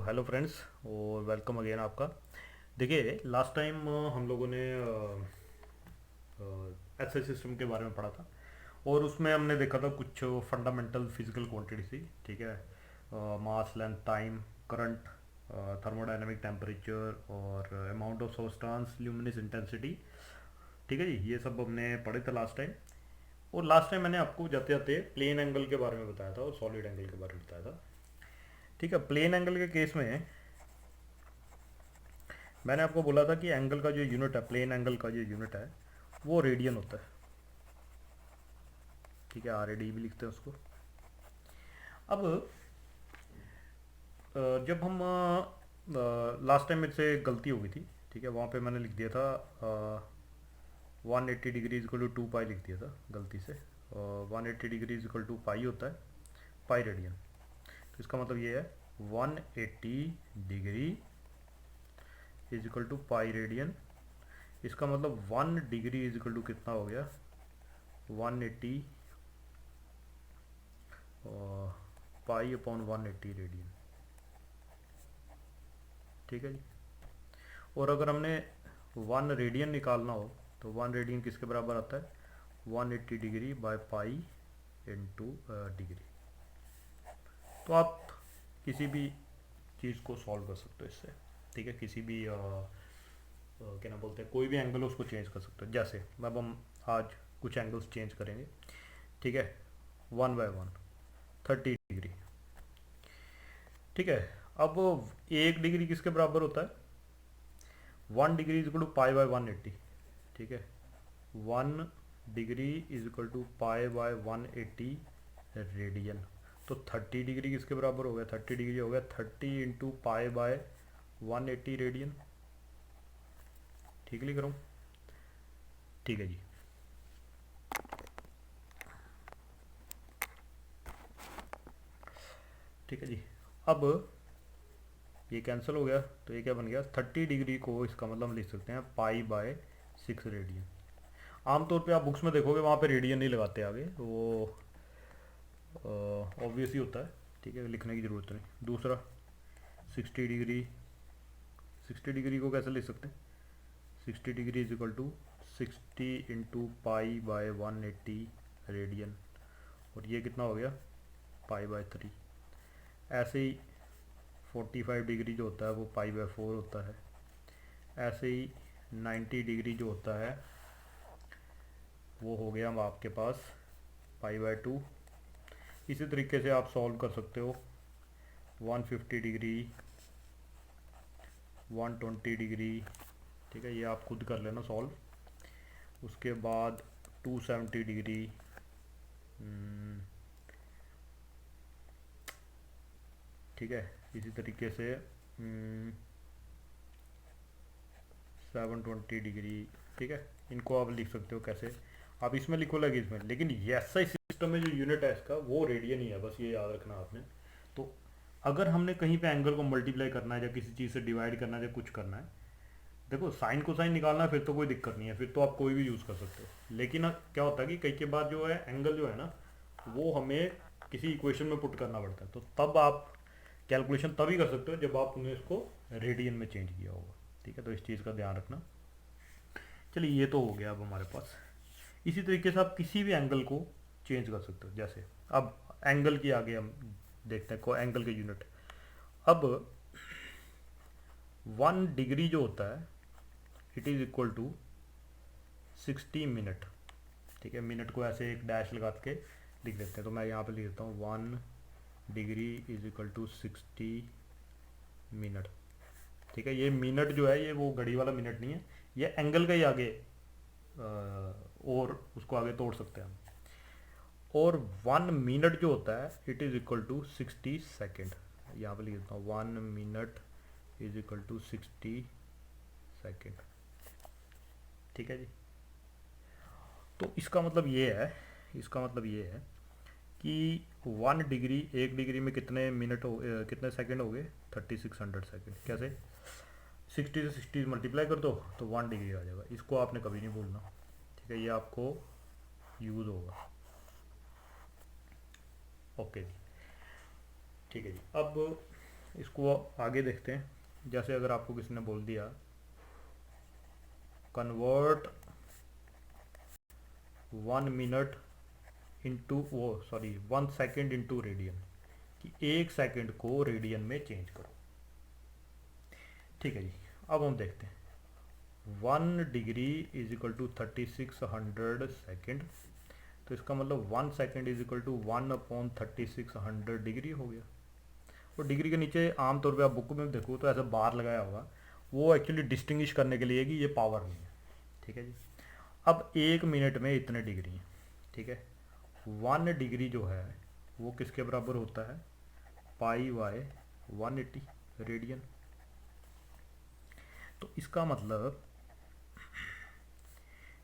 Hello friends और welcome again आपका। देखिए लास्ट टाइम हम लोगों ने एसआई सिस्टम के बारे में पढ़ा था और उसमें हमने देखा था कुछ फंडामेंटल फिजिकल क्वांटिटी थी। ठीक है, mass, length, time, current, thermodynamic, temperature और amount of substance, luminous intensity. ठीक है जी, ये सब हमने पढ़े थे लास्ट टाइम। और लास्ट टाइम मैंने आपको जाते जाते प्लेन एंगल के बारे में बताया था और सॉलिड एंगल के बारे में बताया था। ठीक है, प्लेन एंगल के केस में मैंने आपको बोला था कि एंगल का जो यूनिट है, प्लेन एंगल का जो यूनिट है वो रेडियन होता है। ठीक है, आर ए डी भी लिखते हैं उसको। अब जब हम लास्ट टाइम मेरे से गलती हो गई थी। ठीक है, वहाँ पे मैंने लिख दिया था 180 डिग्री इजक्ल टू 2 पाई लिख दिया था गलती से। 180 डिग्री इजक्ल टू पाई होता है, पाई रेडियन। तो इसका मतलब ये है 180 degree is equal to pi radian. इसका मतलब 1 डिग्री इज इक्वल टू कितना हो गया, 180 पाई अपॉन 180 रेडियन। ठीक है जी। और अगर हमने 1 रेडियन निकालना हो तो 1 रेडियन किसके बराबर आता है, 180 degree by pi into degree. तो आप किसी भी चीज़ को सॉल्व कर सकते हो इससे। ठीक है, किसी भी क्या नाम बोलते हैं, कोई भी एंगल उसको चेंज कर सकते हो। जैसे अब हम आज कुछ एंगल्स चेंज करेंगे। ठीक है, 1/1 30 डिग्री। ठीक है, अब 1 डिग्री किसके बराबर होता है, 1 degree is equal to pi by 180। ठीक है, 1 degree is equal to pi by 180 radian. तो 30 डिग्री किसके बराबर हो गया, 30 डिग्री हो गया 30 इंटू पाई बाय 180 रेडियन। ठीक लिख रहा हूँ। ठीक है जी। ठीक है जी। अब ये कैंसिल हो गया तो ये क्या बन गया, 30 डिग्री को इसका मतलब हम लिख सकते हैं पाई बाय 6 रेडियन। आमतौर पे आप बुक्स में देखोगे वहाँ पे रेडियन नहीं लगाते आगे, वो ऑब्वियस ही होता है। ठीक है, लिखने की ज़रूरत नहीं। दूसरा 60 डिग्री, 60 डिग्री को कैसे लिख सकते हैं, 60 degree is equal to 60 into pi by 180 radian. और ये कितना हो गया, पाई बाय 3। ऐसे ही 45 डिग्री जो होता है वो पाई बाय 4 होता है। ऐसे ही 90 डिग्री जो होता है वो हो गया आपके पास पाई बाय 2। इसी तरीके से आप सॉल्व कर सकते हो 150 डिग्री, 120 डिग्री। ठीक है, ये आप खुद कर लेना सॉल्व। उसके बाद 270 डिग्री, ठीक है, इसी तरीके से 720 डिग्री। ठीक है, इनको आप लिख सकते हो कैसे, आप इसमें लिखो लगे इसमें, लेकिन ऐसा सिस्टम में जो यूनिट है इसका वो रेडियन ही है, बस ये याद रखना आपने। तो अगर हमने कहीं पे एंगल को मल्टीप्लाई करना है या किसी चीज़ से डिवाइड करना है या कुछ करना है, देखो साइन को साइन निकालना है फिर तो कोई दिक्कत नहीं है, फिर तो आप कोई भी यूज़ कर सकते हो। लेकिन क्या होता है कि कई के बाद जो है एंगल जो है ना वो हमें किसी इक्वेशन में पुट करना पड़ता है, तो तब आप कैलकुलेशन तभी कर सकते हो जब आपने इसको रेडियन में चेंज किया होगा। ठीक है, तो इस चीज़ का ध्यान रखना। चलिए ये तो हो गया अब हमारे पास। इसी तरीके से आप किसी भी एंगल को चेंज कर सकते हो। जैसे अब एंगल की आगे हम देखते हैं को एंगल के यूनिट। अब 1 डिग्री जो होता है it is equal to 60 minute. ठीक है, मिनट को ऐसे एक डैश लगा के लिख देते हैं, तो मैं यहाँ पे लिख देता हूँ 1 degree is equal to 60 minute. ठीक है, ये मिनट जो है ये वो घड़ी वाला मिनट नहीं है, ये एंगल का ही आगे और उसको आगे तोड़ सकते हैं हम। और 1 मिनट जो होता है it is equal to 60 second. यहाँ पे लिख देता हूँ 1 minute is equal to 60 second. ठीक है जी। तो इसका मतलब ये है, इसका मतलब ये है कि 1 डिग्री, 1 डिग्री में कितने मिनट हो कितने सेकंड हो गए, 3600 सेकंड। कैसे, 60 से 60 मल्टीप्लाई कर दो तो 1 डिग्री आ जाएगा। इसको आपने कभी नहीं भूलना। ठीक है, ये आपको यूज़ होगा। ओके जी। ठीक है जी। अब इसको आगे देखते हैं। जैसे अगर आपको किसी ने बोल दिया convert 1 minute into 1 second into radian, कि 1 सेकेंड को रेडियन में चेंज करो। ठीक है जी, अब हम देखते हैं 1 degree is equal to 3600 second, तो इसका मतलब 1 second is equal to 1/3600 degree हो गया। और डिग्री के नीचे आमतौर पे आप बुक में देखो तो ऐसा बार लगाया होगा, वो एक्चुअली डिस्टिंग्विश करने के लिए कि ये पावर नहीं है। ठीक है जी, अब 1 मिनट में इतने डिग्री हैं। ठीक है, 1 डिग्री जो है वो किसके बराबर होता है, π/180 रेडियन। तो इसका मतलब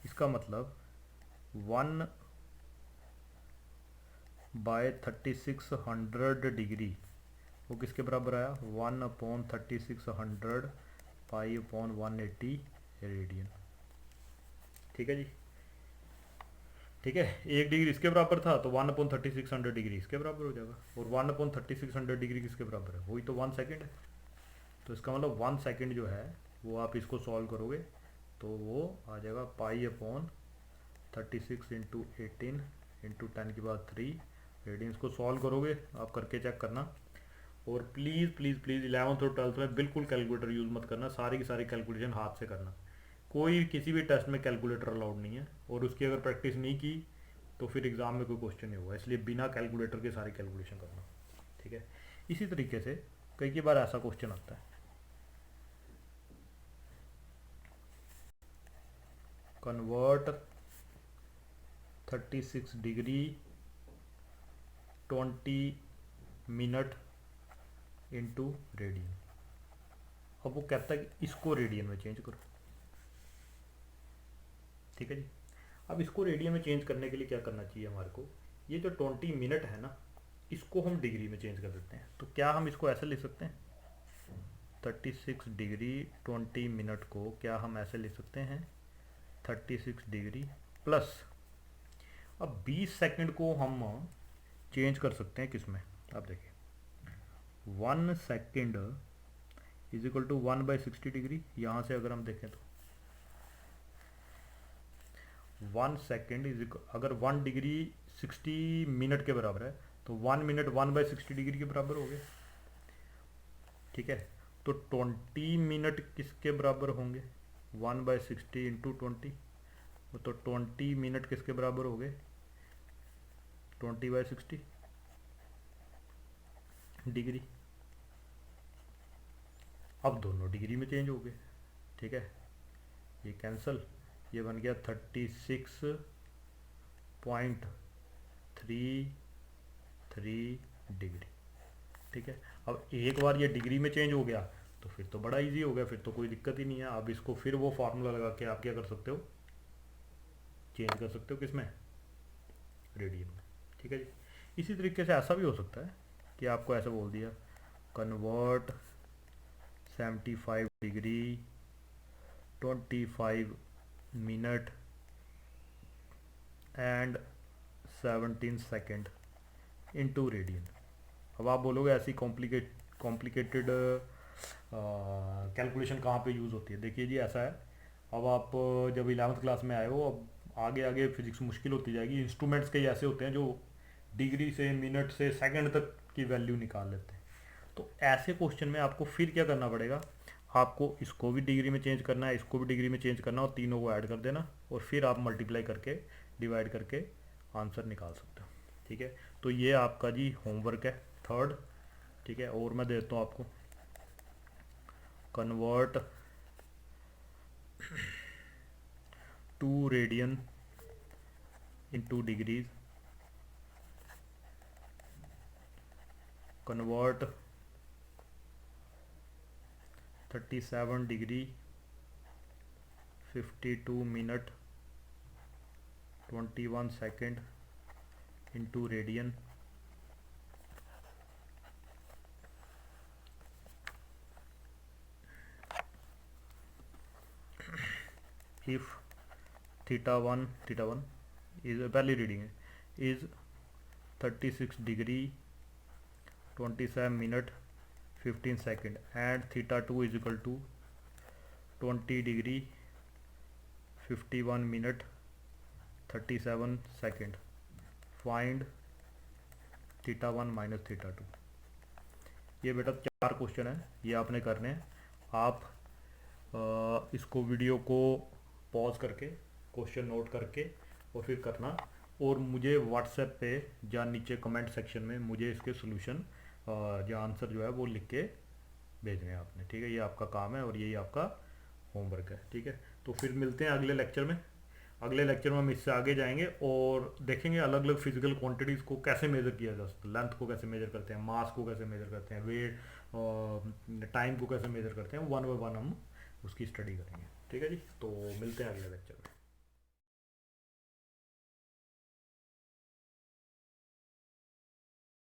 1/3600 डिग्री वो किसके बराबर आया, 1/3600 π/180 रेडियन। ठीक है जी, ठीक है, 1 डिग्री इसके बराबर था तो 1/3600 डिग्री इसके बराबर हो जाएगा, और 1/3600 डिग्री किसके बराबर है, वही तो 1 सेकेंड है। तो इसका मतलब 1 सेकेंड जो है वो आप इसको सॉल्व करोगे तो वो आ जाएगा π/36 इंटू 18 इंटू 10⁻³ रेडियंस। को सॉल्व करोगे आप, करके चेक करना। और प्लीज़ प्लीज़ प्लीज़ 11th और 12th में बिल्कुल कैलकुलेटर यूज़ मत करना, सारी की सारी कैलकुलेशन हाथ से करना। कोई किसी भी टेस्ट में कैलकुलेटर अलाउड नहीं है, और उसकी अगर प्रैक्टिस नहीं की तो फिर एग्ज़ाम में कोई क्वेश्चन नहीं होगा, इसलिए बिना कैलकुलेटर के सारी कैलकुलेशन करना। ठीक है, इसी तरीके से कई बार ऐसा क्वेश्चन आता है, convert 36 degree 20 minute into radian. अब वो कहता है कि इसको रेडियन में चेंज करो। ठीक है जी, अब इसको रेडियन में चेंज करने के लिए क्या करना चाहिए हमारे को, ये जो 20 मिनट है ना, इसको हम डिग्री में चेंज कर देते हैं। तो क्या हम इसको ऐसे लिख सकते हैं, 36 डिग्री 20 मिनट को क्या हम ऐसे लिख सकते हैं, 36 डिग्री प्लस, अब 20 सेकंड को हम चेंज कर सकते हैं किस में, आप देखिए 1 second is equal to 1/60 degree. यहाँ से अगर हम देखें तो 1 सेकेंड इज इक्वल, अगर 1 डिग्री 60 मिनट के बराबर है तो 1 मिनट 1/60 डिग्री के बराबर हो गया। ठीक है, तो 20 मिनट किसके बराबर होंगे, 1/60 इंटू 20, तो 20 मिनट किसके बराबर हो गए, 20/60 डिग्री। अब दोनों डिग्री में चेंज हो गए। ठीक है, ये कैंसल, ये बन गया 36.33 डिग्री। ठीक है, अब एक बार ये डिग्री में चेंज हो गया तो फिर तो बड़ा इजी हो गया, फिर तो कोई दिक्कत ही नहीं है। अब इसको फिर वो फार्मूला लगा के आप क्या कर सकते हो, चेंज कर सकते हो किसमें, रेडियन में। ठीक है जी, इसी तरीके से ऐसा भी हो सकता है कि आपको ऐसे बोल दिया convert 75 degree 25 minute and 17 second into radian. अब आप बोलोगे ऐसी कॉम्प्लिकेटेड कैलकुलेशन कहाँ पे यूज़ होती है। देखिए जी ऐसा है, अब आप जब 11th क्लास में आए हो, अब आगे आगे फिजिक्स मुश्किल होती जाएगी। इंस्ट्रूमेंट्स कई ऐसे होते हैं जो डिग्री से, मिनट से, सेकंड तक की वैल्यू निकाल लेते हैं। तो ऐसे क्वेश्चन में आपको फिर क्या करना पड़ेगा, आपको इसको भी डिग्री में चेंज करना है, इसको भी डिग्री में चेंज करना, और तीनों को ऐड कर देना, और फिर आप मल्टीप्लाई करके डिवाइड करके आंसर निकाल सकते हो। ठीक है, तो ये आपका जी होमवर्क है 3rd। ठीक है, और मैं देता हूँ आपको, convert 2 radian into degrees, convert 37 degree 52 minute 21 second into radian, if theta1 is पहली रीडिंग है, is 36 degree 27 minute 15 second and theta 2 is equal to 20 degree 51 minute 37 second. Find theta 1 minus theta 2। ये बेटा 4 क्वेश्चन है, ये आपने करने हैं। आप इसको वीडियो को पॉज करके क्वेश्चन नोट करके और फिर करना, और मुझे व्हाट्सएप पे या नीचे कमेंट सेक्शन में मुझे इसके सोल्यूशन या आंसर जो है वो लिख के भेजने हैं आपने, ठीक है। ये आपका काम है और यही आपका होमवर्क है, ठीक है। तो फिर मिलते हैं अगले लेक्चर में। अगले लेक्चर में हम इससे आगे जाएंगे और देखेंगे अलग अलग फिजिकल क्वांटिटीज़ को कैसे मेज़र किया जा सकता है, लेंथ को कैसे मेज़र करते हैं, मास को कैसे मेज़र करते हैं, वेट टाइम को कैसे मेज़र करते हैं, वन बाय वन हम उसकी स्टडी करेंगे, ठीक है जी। तो मिलते हैं अगले लेक्चर में।